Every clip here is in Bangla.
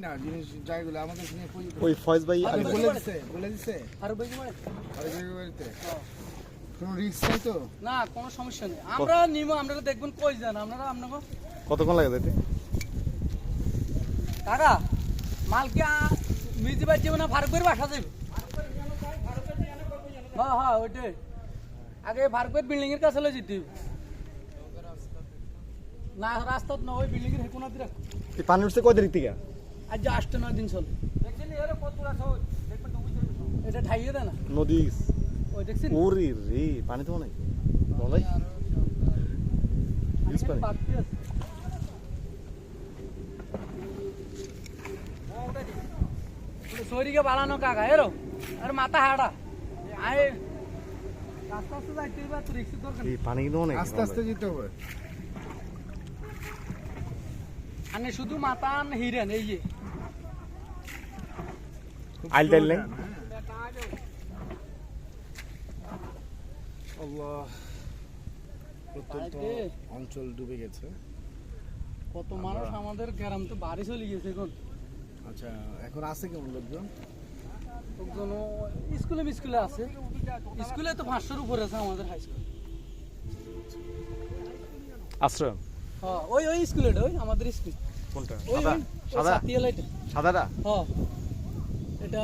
না জিনিস জায়গাগুলো আমাদের এখানে ওই ফয়েজ ভাই বলে দিছে আর বেশি মানে আরে বাড়িতে কোনো রিস্ক নাই তো না কোনো সমস্যা নেই আমরা নিমো আপনারা দেখবেন কই যান আপনারা আপনাকে কতক্ষণ লাগে যেতে কাকা মালকে মিজি বাজ যাবে না ফারুক করে বাসা যাবে হ্যাঁ হ্যাঁ ওইটাই আগে ফারুক বিল্ডিং এর কাছে লয়ে যেতে না রাস্তা না ওই বিল্ডিং এর কোনা দিয়ে এই পানি উঠছে কয় তারিখ থেকে আজ 8-9 দিন চলে দেখছেন এর কত পুরা সব দেখবেন এটা ঠাইয়ে দেয় না নদী ওই দেখছেন ওরে রে পানি তো অনেক বলাই ইউজ পানি সরিকে বাড়ানো কাকা এরো আর মাথা হাড়া আয় আস্তে আস্তে যাইতে হবে তো রিক্স দরকার এই পানি কিন্তু অনেক আস্তে আস্তে যেতে হবে আনে শুধু মাথা আন হিরেন এই যে আইল টাইল নাই আল্লাহ প্রত্যন্ত অঞ্চল ডুবে গেছে কত মানুষ আমাদের গ্রাম তো বাড়ি চলে গেছে এখন আচ্ছা এখন আছে কেমন লোকজন লোকজন স্কুলে আছে স্কুলে তো 500-র উপরে আছে আমাদের হাই স্কুল আশ্রয় হ্যাঁ ওই স্কুলে ওই আমাদের স্কুল কোনটা ওই সাদা সাদা সাতিয়ালাইটা সাদাটা হ্যাঁ এটা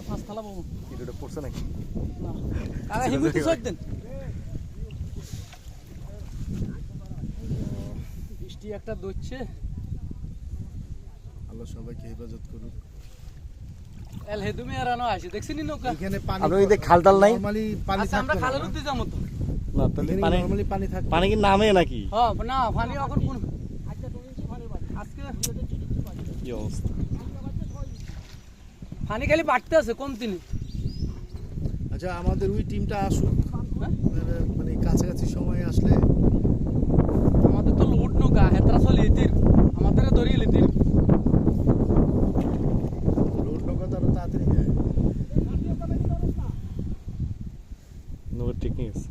5 তলা ভবন এটা পড়ছে নাকি না কারা হিমুতি সর দেন বৃষ্টি একটা দচ্ছে আল্লাহ সবাইকে হেফাজত করুক এল হেদুমে এরানো আসে দেখছেন নৌকা এখানে পানি আপনি ওই যে খালটাল নাই নরমালি পানি আচ্ছা আমরা থাকে খালের উঠতে যাবো তো না তাহলে পানি নরমালি পানি থাকে পানি কি নামে নাকি হ্যাঁ না পানি এখন কোন আজকে কি অবস্থা পানি খালি বাড়তে আছে কমতি নেই আচ্ছা আমাদের ওই টিমটা আসুক হ্যাঁ? মানে কাছাকাছি সময় আসলে আমাদের তো লোড নৌকা হেতরা চলে ইতির আমাদের দড়িয়ে লিতির রোড নৌকা তো আরো তাড়াতাড়ি যায় নৌকার টেকনিক আছে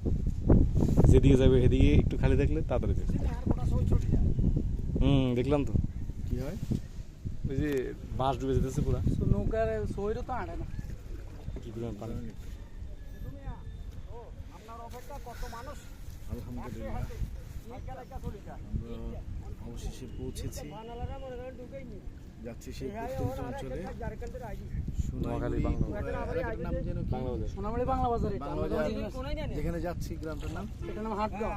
যেদিকে যাবে সেদিকে একটু খালি দেখলে তাড়াতাড়ি যাবে দেখলাম তো কি হয় ওই যে বাঁশ ডুবে যেতেছে পুরা নৌকার সইরও তো আড়ে না কি পরিমাণ পানি আলহামদুলিল্লাহ আমরা অবশেষে পৌঁছেছি যাচ্ছি সেই প্রত্যন্ত অঞ্চলে নোয়াখালী এলাকাটার নাম যেন কি? সোনামারি বাংলা বাজারে এটা। বাংলা বাজার। যেখানে যাচ্ছি গ্রামটার নাম এটার নাম হাটগাঁও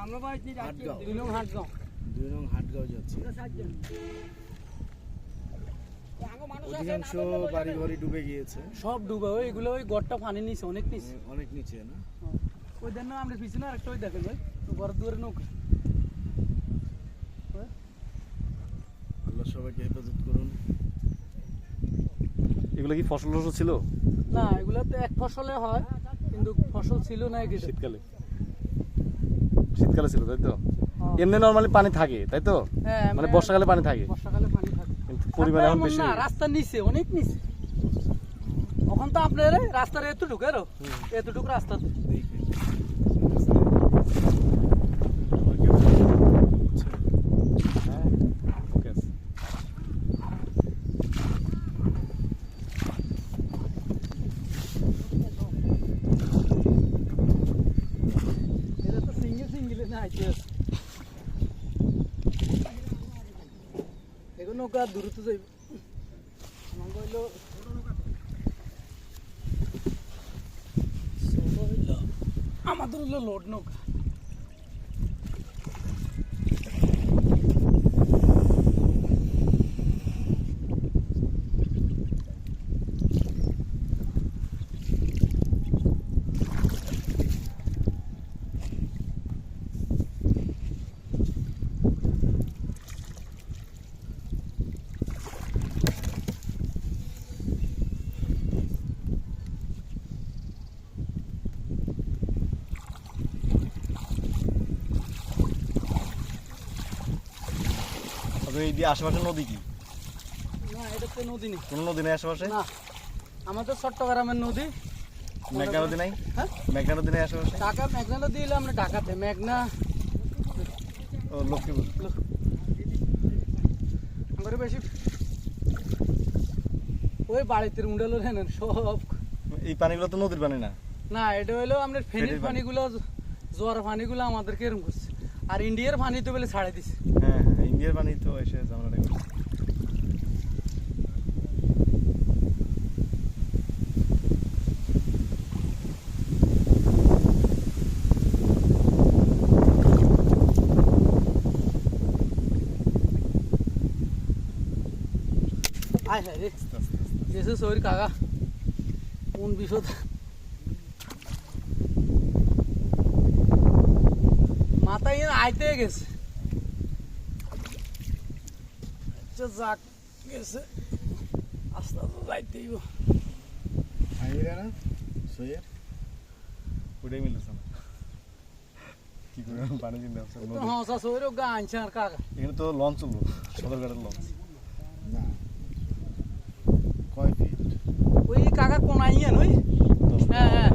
হাটগাঁও 2 নং হাটগাঁও 2 নং হাটগাঁও যাচ্ছি অধিকাংশ বাড়ি ঘরই ডুবে গিয়েছে সব ডুবে ওই এগুলো ওই গড়টা পানি নিচে অনেক নিচে অনেক নিচে না ওই দেন না আমরা পিছনে আরেকটা ওই দেখেন ভাই বড় দূরে নৌকা আল্লাহ সবাইকে হেফাজত করুন এগুলো কি ফসল টসল ছিল না এগুলো তো এক ফসলে হয় কিন্তু ফসল ছিল না এগুলো শীতকালে শীতকালে ছিল তাই তো হ্যাঁ। এমনি নরমালি পানি থাকে তাই তো হ্যাঁ মানে বর্ষাকালে পানি থাকে বর্ষাকালে পানি থাকে কিন্তু পরিমাণ এখন বেশি না রাস্তার নিচে অনেক নিচে এখন তো আপনার রাস্তার এতটুকু এতটুকু রাস্তা তো হ্যাঁ ঠিক আছে এটা তো সিঙ্গেলে না আইছে এগুলো নৌকা দূরত্ব যাইব আমাদের হইলো লোড নৌকা এই দিয়ে আশেপাশে নদী কি না এটা তো নদী নেই কোন নদী নেই আশেপাশে না আমাদের চট্টগ্রামের নদী মেঘনা নদী নাই হ্যাঁ মেঘনা নদী নেই আশেপাশে ঢাকা মেঘনা নদী এলে আমরা ঢাকাতে মেঘনা ও লক্ষ্মীপুর আমাদের বেশি ওই বাড়িতে উন্ডালো হেন সব। এই পানিগুলো তো নদীর পানি না। না এটা হইলো আমাদের ফেনীর ফেনীর পানি। পানিগুলো, জোয়ার পানিগুলো আমাদেরকে এরকম করছে, আর ইন্ডিয়ার পানি তো বলে ছাড়ে দিছে। হ্যাঁ হ্যাঁ, ইন্ডিয়ার পানি তো এসে ঝামেলাটা করছে। আয় হ্যাঁ রে এসে শরীর কাকা কোন বিশদ মাথায় আইতে গেছে। আচ্ছা যাক গেছে, আস্তে আস্তে যাইতেই হবে। আইরা না সৈয়দ ওটাই মিলছে না। কি করে পানি দিন ব্যবসা নদী। হ্যাঁ সা শরীর গা আনছে আর কাকা। এখানে তো লঞ্চ চলবো, সদরঘাটের লঞ্চ। না কয় ফিট ওই কাকা কোন আইয়েন ওই। হ্যাঁ হ্যাঁ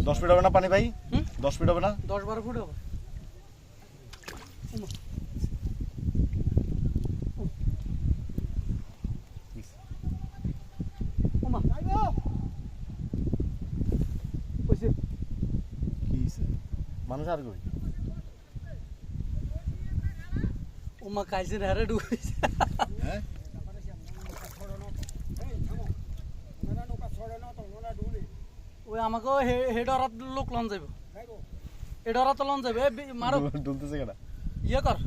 10 ফিট হবে না পানি ভাই? হুম? 10 ফিট হবে না? 10-12 ফুট হবে। ওমা ওইসে কি হইছে? মানুষ আর কই? ওমা কাইছে হারে ডুবেছে। হ্যাঁ ওই আমাকে হেডরাত লোক লন যাইব, হেডরাত লন যাইব। মারো ডুলতেছে কেডা? ইয়ে কর।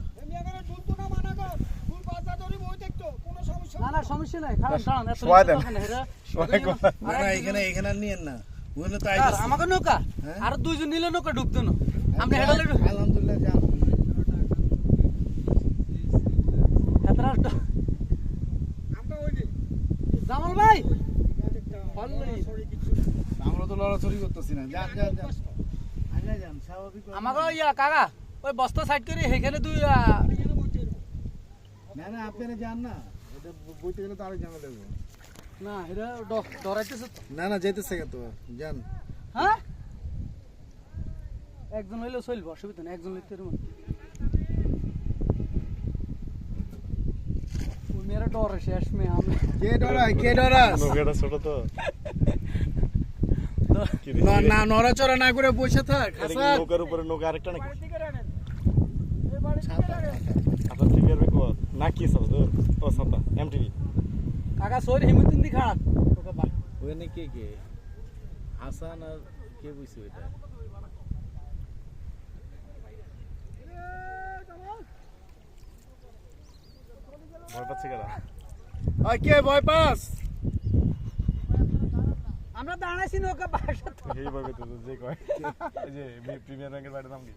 না না সমস্যা নাই, খারাপ দাঁড়ান। এত শোয়া দেন। শোয়া না না এখানে এখানে আর নিয়েন না ওখানে তো আমাকে নৌকা হ্যাঁ? আর দুইজন নিলে নৌকা ডুবতো না। আমরা হেডালে আলহামদুলিল্লাহ যান জামাল ভাই আমরা তো লড়াচড়ি করতেছি না। যান যান যান আগে যান স্বাভাবিক আমাকে ইয়া কাকা ওই বস্তা সাইড করে সেখানে তুই না না আপনারা যান না, এটা বইতে গেলে তো আরেক ঝামেলা লাগবে। না এটা ডরাইতেছে তো। না না যেতেছে তো যান। হ্যাঁ একজন হইলে চলবে, অসুবিধা নেই, একজন লিখতে পারবো। মেয়েরা ডর শেষ মেয়ে আমি কে ডরায় কে ডরাস? নৌকাটা ছোট তো। না না নড়াচড়া না করে বসে থাক। এটা কি হাসান নৌকার উপরে নৌকা আরেকটা নাকি? ছাতা আপনার ঠিক আছে কো না কি সব ও ছাতা এমটিভি। কাকা সৈর হিমুতিন দি খারাপ ওখানে কে কে হাসান আর কে বুঝছে এটা? ভয় পাচ্ছে কেডা? ওই কে ভয় পাস? আমরা দাঁড়াইছি নৌকা বাসা। এই ভয় পেতে যে কয় এই যে প্রিমিয়ার ব্যাংকের বাড়ির নাম কি?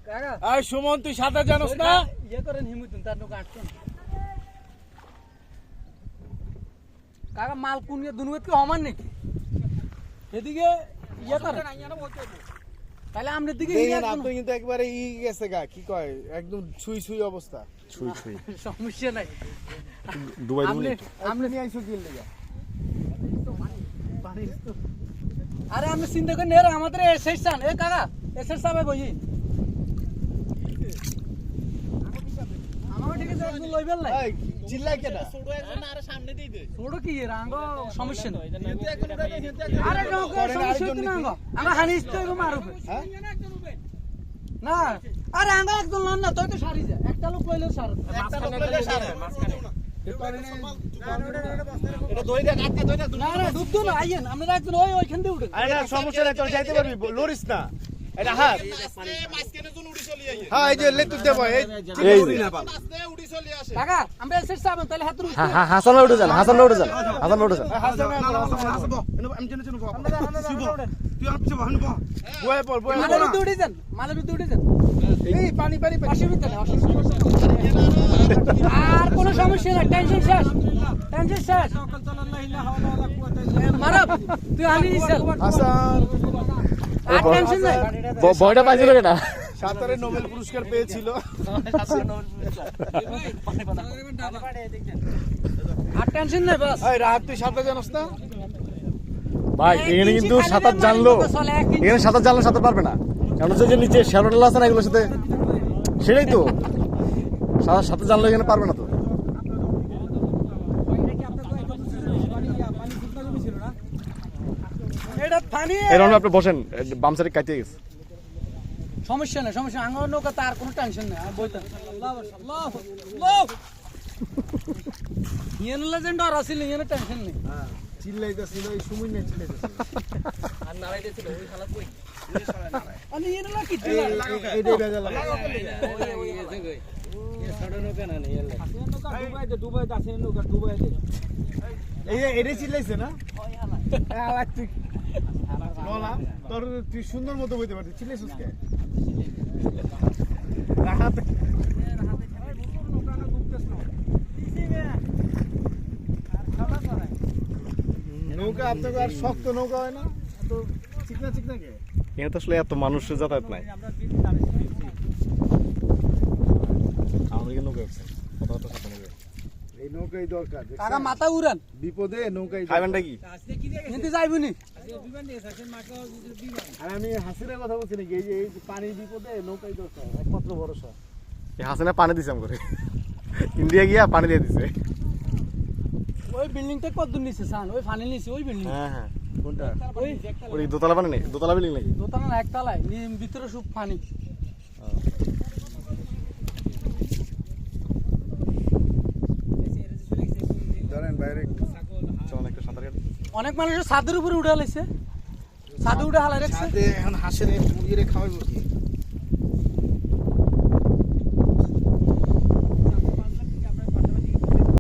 কাকা এই সুমন তুই সাঁতার জানোস না? ইয়ে করেন হিমুতিন তার নৌকা আটকেন। কাকা মাল কোন দুনুয়েত কি সমান নাকি? এদিকে ইয়ে করেন তাহলে আমাদের দিকে দেখেন আপনি কিন্তু একবারে গেছে গা কি কয় একদম ছুঁই ছুঁই অবস্থা। ছুই ছুই সমস্যা নাই। দুবাই আপনি দুবাই আপনি নিয়ে আইছো কি লাগা? আরে আমি চিন্তা করি এর আমাদের এসএস চান এ কাকা এসএস সাবে বই আমাকে ঠিক আছে একদম লইবেল নাই। এই চিল্লাই কেডা? ছোট কি রাঙ্গ সমস্যা নাই। আরে নৌকা সমস্যা তো নাঙ্গ আমরা হানিস তো এরকম আর হ্যাঁ না আরে আঙ্গা একদম লন না তুই তো সারি যা একটা লোক লইলে সার একটা লোক লইলে সারে মাঝখানে এটা দই দে কাটতে দই না। না না ডুবতো না আইয়েন আমরা একজন ওইখান দিয়ে উঠেন। আরে না সমস্যা নাই তোর যাইতে পারবি লরিস না এটা হাত মাঝখানে জুন উড়ি চলি আইয়ে। হ্যাঁ এই যে লেতুক দেব এই এই উড়ি যে না পাল আস্তে উড়ি চলি আসে। কাকা আমরা এসএস সাবেন তাহলে হাত উঠে হাসান উঠে যান হাসান উঠে যান হাসান উঠে যান হাসান না আমি জেনে জেনে বল তুই আর পিছে বল বয় বল বয় মালের ভিতরে উঠে যান মালের ভিতরে উঠে যান। এই পানি পানি অসুবিধা নেই আর কোনো সমস্যা নাই টেনশন শেষ টেনশন শেষ মারব তুই আনি নিছাল হাসান আর টেনশন নাই। ভয়টা পাইছিল কেডা? সাঁতারে নোবেল পুরস্কার পেয়েছিল। আর টেনশন নাই বাস। এই রাত তুই সাঁতার জানোস না? ভাই এখানে কিন্তু সাঁতার জানলো এখানে সাঁতার জানলে সাঁতার পারবে না, কারণ হচ্ছে যে নিচে শ্যালোটা আছে না এগুলোর সাথে, সেটাই তো সাঁতার জানলে এখানে পারবে না তো। পানি এরকম আপনি বসেন বাম সাইডে কাইতে গেছে সমস্যা নেই সমস্যা আঙুর নৌকা তার কোনো টেনশন নেই আর বইতেন আল্লাহ ইয়েন লেজেন্ড আর আসিল ইয়েন টেনশন নেই চিল্লাইতেছিল এই সময় নিয়ে চিল্লাইতেছিল আর নাড়াই দিছিল ওই শালা কই আমি ইয়েন লাগি এইটাই বেজা লাগে ওই এসে গই এ ছড়ো নৌকা না নেই এলে আসেন নৌকা ডুবাই দে আসেন নৌকা ডুবাই দে এই এইটাই চিল্লাইছে না ওই হালা আবার তুই নলা তোর তুই সুন্দর মতো বইতে পারছিস চিল্লাইছিস কে রাহাতে নৌকা আপনাকে আর শক্ত নৌকা হয় না তো চিকনা চিকনা কে এখানে তো আসলে এত মানুষের যাতায়াত নাই আমাদের এখানে নৌকা আছে কত সাথে নেবে এই নৌকাই দরকার কাকা মাথা উড়ান বিপদে নৌকাই খাইবেনটা কি কিন্তু যাইবনি আর আমি হাসির কথা বলছি নাকি এই যে এই পানির বিপদে নৌকাই দরকার একমাত্র ভরসা এই হাসিনা পানি দিছে আম করে ইন্ডিয়া গিয়া পানি দিয়ে দিছে ওই বিল্ডিংটা কত দূর নিছে সান ওই ফানি নিছে ওই বিল্ডিং হ্যাঁ হ্যাঁ কোনটা ওই ওই দোতলা বানানি নেই দোতলা বিল্ডিং নাকি দোতলা না একতলায় ভিতরে সব পানি ধরেন বাইরে চল একটা সাঁতার কাটি অনেক মানুষ ছাদের উপরে উঠে লাইছে ছাদে উঠে হালাই রাখছে এখন হাসির মুরগিরে খাওয়াইবো কি